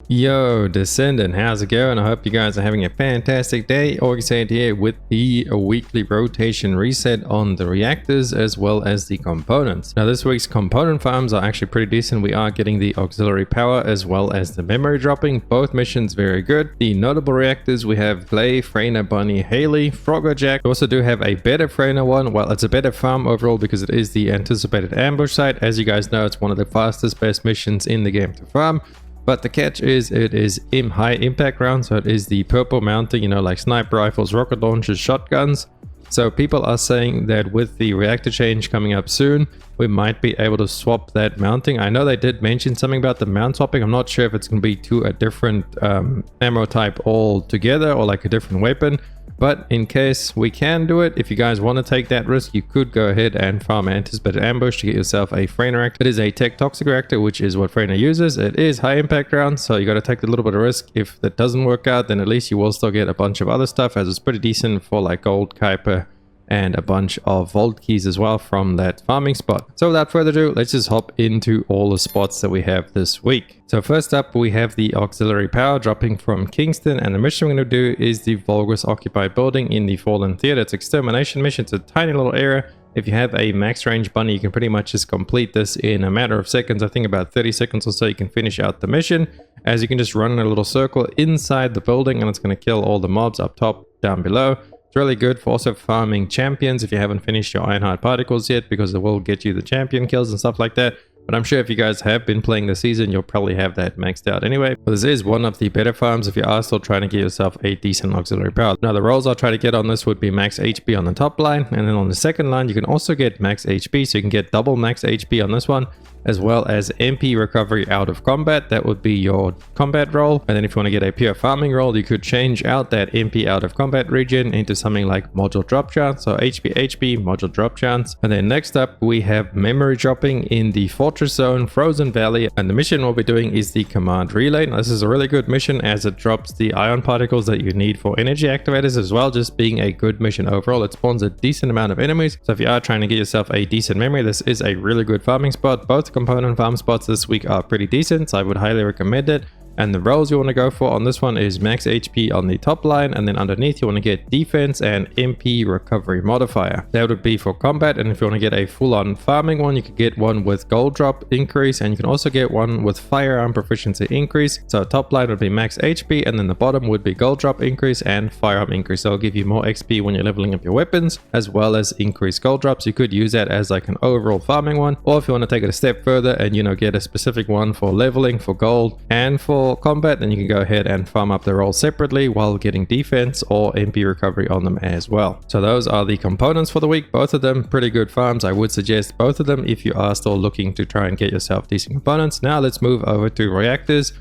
Yo, Descendant, how's it going? I hope you guys are having a fantastic day. Augiesaint here with the weekly rotation reset on the reactors as well as the components. Now this week's component farms are actually pretty decent. We are getting the auxiliary power as well as the memory dropping. Both missions very good. The notable reactors, we have Gley, Freyna, Bunny, Hailey, Frogjax. We also do have a better Freyna one. Well, it's a better farm overall because it is the anticipated ambush site. As you guys know, it's one of the fastest, best missions in the game to farm. But the catch is it is high impact round, so it is the purple mounting, you know, like sniper rifles, rocket launchers, shotguns. So people are saying that with the reactor change coming up soon, we might be able to swap that mounting. I know they did mention something about the mount swapping. I'm not sure if it's going to be to a different ammo type altogether or like a different weapon. But in case we can do it, if you guys want to take that risk, you could go ahead and farm anticipated ambush to get yourself a Freyna reactor. It is a tech toxic reactor, which is what Freyna uses. It is high impact round, so you got to take a little bit of risk. If that doesn't work out, then at least you will still get a bunch of other stuff, as it's pretty decent for like gold, Kuiper, and a bunch of vault keys as well from that farming spot. So without further ado, let's just hop into all the spots that we have this week. So first up, we have the auxiliary power dropping from Kingston, and the mission we're going to do is the Vulgus occupied building in the Fallen Theater. It's extermination mission. It's a tiny little area. If you have a max range bunny, you can pretty much just complete this in a matter of seconds. I think about 30 seconds or so you can finish out the mission, as you can just run in a little circle inside the building and it's going to kill all the mobs up top, down below. It's really good for also farming champions if you haven't finished your Ironheart particles yet, because it will get you the champion kills and stuff like that. But I'm sure if you guys have been playing the season, you'll probably have that maxed out anyway. But this is one of the better farms if you are still trying to get yourself a decent auxiliary power. Now the roles I'll try to get on this would be max HP on the top line, and then on the second line you can also get max HP, so you can get double max HP on this one, as well as MP recovery out of combat. That would be your combat role. And then if you want to get a pure farming role, you could change out that MP out of combat region into something like module drop chance. So HP, module drop chance. And then next up, we have memory dropping in the Fortress Zone, Frozen Valley. And the mission we'll be doing is the command relay. Now, this is a really good mission as it drops the ion particles that you need for energy activators, as well just being a good mission overall. It spawns a decent amount of enemies. So if you are trying to get yourself a decent memory, this is a really good farming spot. Both component farm spots this week are pretty decent, so I would highly recommend it. And the roles you want to go for on this one is max HP on the top line, and then underneath you want to get defense and MP recovery modifier. That would be for combat. And if you want to get a full-on farming one, you could get one with gold drop increase, and you can also get one with firearm proficiency increase. So top line would be max HP, and then the bottom would be gold drop increase and firearm increase. So it'll give you more XP when you're leveling up your weapons, as well as increased gold drops. You could use that as like an overall farming one, or if you want to take it a step further and, you know, get a specific one for leveling, for gold, and for combat, then you can go ahead and farm up the roles separately while getting defense or MP recovery on them as well. So those are the components for the week. Both of them pretty good farms. I would suggest both of them if you are still looking to try and get yourself decent components. Now let's move over to reactors.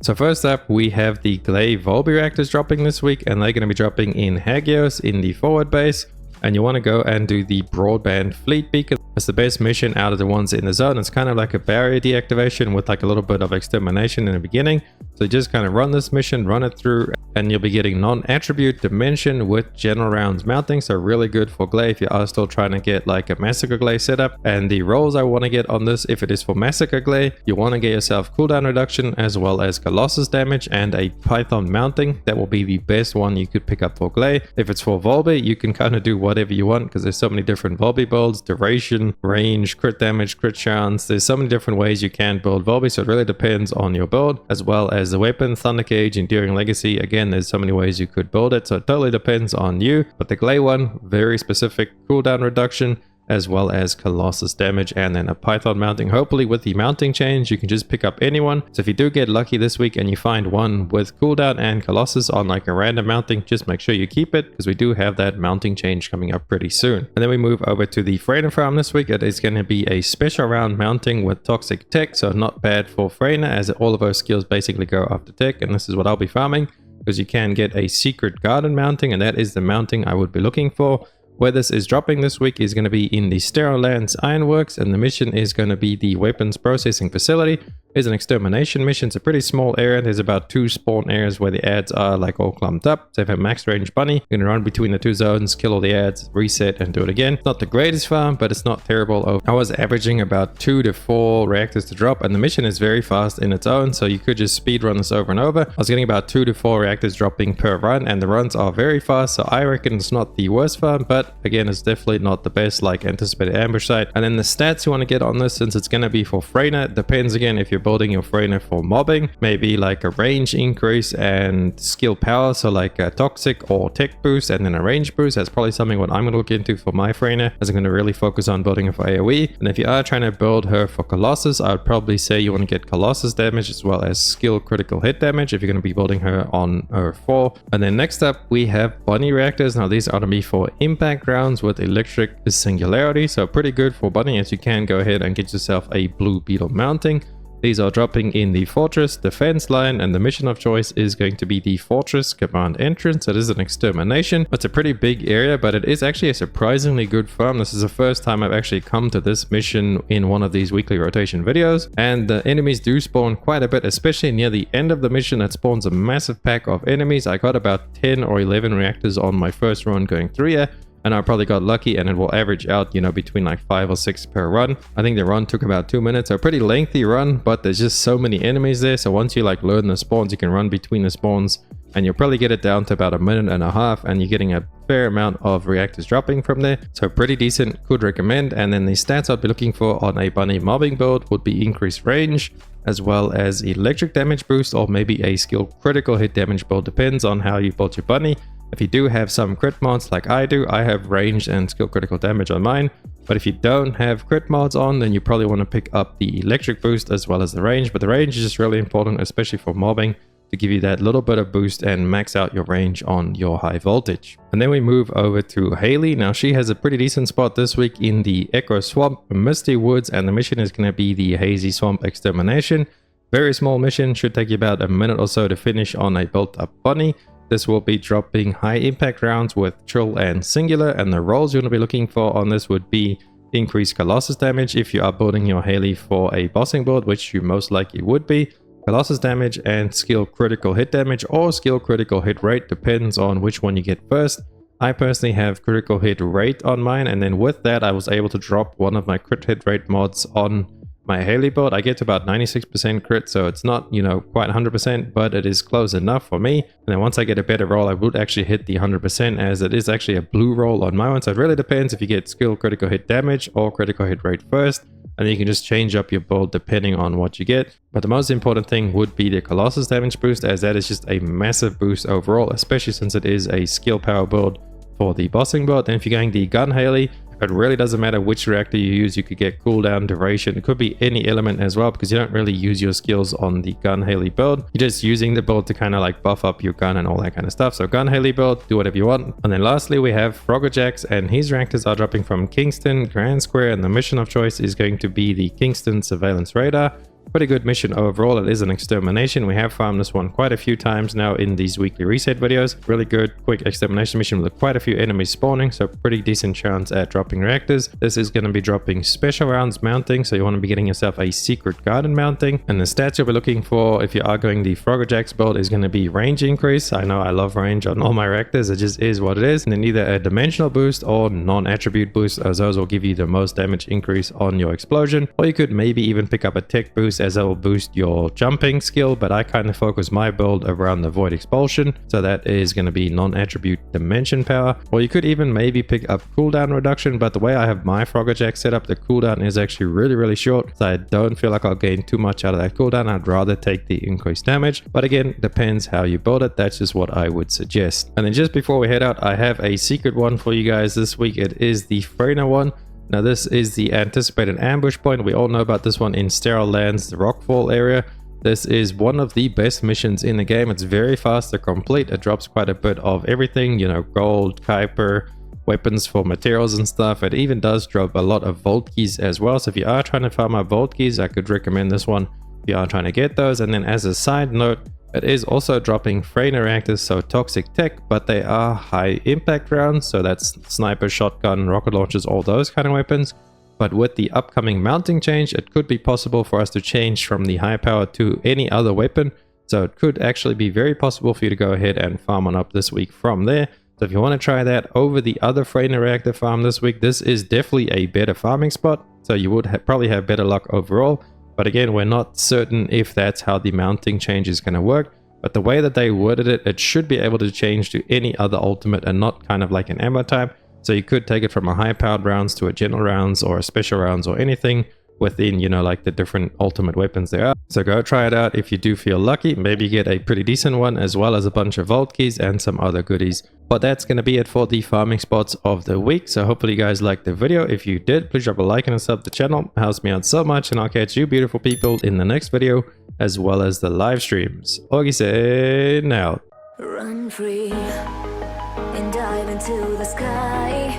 So first up, we have the Gley Valby reactors dropping this week, and they're going to be dropping in Hagios in the forward base. And you want to go and do the broadband fleet beacon. It's the best mission out of the ones in the zone. It's kind of like a barrier deactivation with like a little bit of extermination in the beginning. So just kind of run this mission, run it through, and you'll be getting non-attribute dimension with general rounds mounting. So really good for Gley if you are still trying to get like a massacre Gley setup. And the roles I want to get on this, if it is for massacre Gley, you want to get yourself cooldown reduction as well as Colossus damage and a Python mounting. That will be the best one you could pick up for Gley. If it's for Valby, you can kind of do whatever you want, because there's so many different Valby builds: duration, range, crit damage, crit chance. There's so many different ways you can build Valby, so it really depends on your build, as well as the weapon, Thunder Cage, Enduring Legacy. Again, there's so many ways you could build it, so it totally depends on you. But the Gley one, very specific cooldown reduction, as well as Colossus damage, and then a Python mounting. Hopefully with the mounting change, you can just pick up anyone. So if you do get lucky this week and you find one with cooldown and Colossus on like a random mounting, just make sure you keep it, because we do have that mounting change coming up pretty soon. And then we move over to the Freyna farm this week. It is going to be a special round mounting with toxic tech, so not bad for Freyna, as all of our skills basically go after tech, and this is what I'll be farming, because you can get a secret garden mounting, and that is the mounting I would be looking for. Where this is dropping this week is going to be in the Sterile Lands Ironworks, and the mission is going to be the weapons processing facility. is an extermination mission. It's a pretty small area. There's about 2 spawn areas where the ads are like all clumped up. So if you have a max range bunny, you're gonna run between the 2 zones, kill all the ads, reset and do it again. It's not the greatest farm, but it's not terrible. I was averaging about 2 to 4 reactors to drop, and the mission is very fast in its own, so you could just speed run this over and over. I was getting about 2 to 4 reactors dropping per run, and the runs are very fast, so I reckon it's not the worst farm, but again, it's definitely not the best like anticipated ambush site. And then the stats you want to get on this, since it's going to be for Freyna, depends again if you're building your Freyna for mobbing, maybe like a range increase and skill power, so like a toxic or tech boost and then a range boost. That's probably something what I'm going to look into for my Freyna, as I'm going to really focus on building her for AoE. And if you are trying to build her for Colossus, I would probably say you want to get Colossus damage as well as skill critical hit damage if you're going to be building her on her 4. And then next up we have bunny reactors. Now these are to be for impact rounds with electric singularity, so pretty good for bunny, as you can go ahead and get yourself a blue beetle mounting. These are dropping in the fortress defense line, and the mission of choice is going to be the fortress command entrance. It is an extermination. It's a pretty big area, but it is actually a surprisingly good farm. This is the first time I've actually come to this mission in one of these weekly rotation videos, and the enemies do spawn quite a bit, especially near the end of the mission. That spawns a massive pack of enemies. I got about 10 or 11 reactors on my first run going through here, and I probably got lucky, and it will average out, you know, between like 5 or 6 per run. I think the run took about 2 minutes, so a pretty lengthy run, but there's just so many enemies there. So once you like learn the spawns, you can run between the spawns, and you'll probably get it down to about 1.5 minutes, and you're getting a fair amount of reactors dropping from there. So pretty decent, could recommend. And then the stats I'd be looking for on a bunny mobbing build would be increased range, as well as electric damage boost, or maybe a skill critical hit damage build. Depends on how you build your bunny. If you do have some crit mods like I do, I have range and skill critical damage on mine. But if you don't have crit mods on, then you probably want to pick up the electric boost as well as the range. But the range is just really important, especially for mobbing, to give you that little bit of boost and max out your range on your high voltage. And then we move over to Hailey. Now she has a pretty decent spot this week in the Echo Swamp, Misty Woods, and the mission is going to be the Hazy Swamp Extermination. Very small mission, should take you about a minute or so to finish on a built up bunny. This will be dropping high impact rounds with Trill and Singular, and the roles you want to be looking for on this would be increased Colossus damage if you are building your Hailey for a bossing build, which you most likely would be. Colossus damage and skill critical hit damage, or skill critical hit rate, depends on which one you get first. I personally have critical hit rate on mine, and then with that I was able to drop one of my crit hit rate mods on my Hailey build. I get to about 96% crit, so it's not, you know, quite 100%, but it is close enough for me. And then once I get a better roll, I would actually hit the 100%, as it is actually a blue roll on my one. So it really depends if you get skill critical hit damage or critical hit rate first, and then you can just change up your build depending on what you get. But the most important thing would be the Colossus damage boost, as that is just a massive boost overall, especially since it is a skill power build for the bossing build. And if you're going the gun Hailey, it really doesn't matter which reactor you use. You could get cooldown, duration. It could be any element as well, because you don't really use your skills on the gun Hailey build. You're just using the build to kind of like buff up your gun and all that kind of stuff. So gun Hailey build, do whatever you want. And then lastly, we have Frogjax, and his reactors are dropping from Kingston, Grand Square, and the mission of choice is going to be the Kingston Surveillance Radar. Pretty good mission overall. It is an extermination. We have farmed this one quite a few times now in these weekly reset videos. Really good quick extermination mission with quite a few enemies spawning, so pretty decent chance at dropping reactors. This is going to be dropping special rounds mounting, so you want to be getting yourself a secret garden mounting. And the stats you'll be looking for if you are going the Frogjax build is going to be range increase. I know I love range on all my reactors, it just is what it is. And then either a dimensional boost or non-attribute boost, as those will give you the most damage increase on your explosion. Or you could maybe even pick up a tech boost, as that will boost your jumping skill, but I kind of focus my build around the void expulsion, so that is going to be non-attribute dimension power. Or you could even maybe pick up cooldown reduction, but the way I have my Frogjax set up, the cooldown is actually really short, so I don't feel like I'll gain too much out of that cooldown. I'd rather take the increased damage, but again, depends how you build it. That's just what I would suggest. And then just before we head out, I have a secret one for you guys this week. It is the Freyna one. Now this is the anticipated ambush point. We all know about this one in Sterile Lands, the Rockfall area. This is one of the best missions in the game. It's very fast to complete. It drops quite a bit of everything, you know, gold, Kuiper, weapons for materials and stuff. It even does drop a lot of vault keys as well. So if you are trying to farm up vault keys, I could recommend this one if you are trying to get those. And then as a side note, it is also dropping Freyna reactors, so toxic tech, but they are high impact rounds, so that's sniper, shotgun, rocket launchers, all those kind of weapons. But with the upcoming mounting change, it could be possible for us to change from the high power to any other weapon. So it could actually be very possible for you to go ahead and farm on up this week from there. So if you want to try that over the other Freyna reactor farm this week, this is definitely a better farming spot. So you would probably have better luck overall. But again, we're not certain if that's how the mounting change is going to work. But the way that they worded it, it should be able to change to any other ultimate and not kind of like an ammo type. So you could take it from a high powered rounds to a general rounds or a special rounds or anything within, you know, like the different ultimate weapons there are. So go try it out if you do feel lucky. Maybe get a pretty decent one as well as a bunch of vault keys and some other goodies. But that's going to be it for the farming spots of the week. So hopefully you guys liked the video. If you did, please drop a like and a sub to the channel. It helps me out so much, and I'll catch you beautiful people in the next video as well as the live streams. Augiesaint out. Run free and dive into the sky.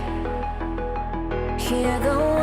Hear the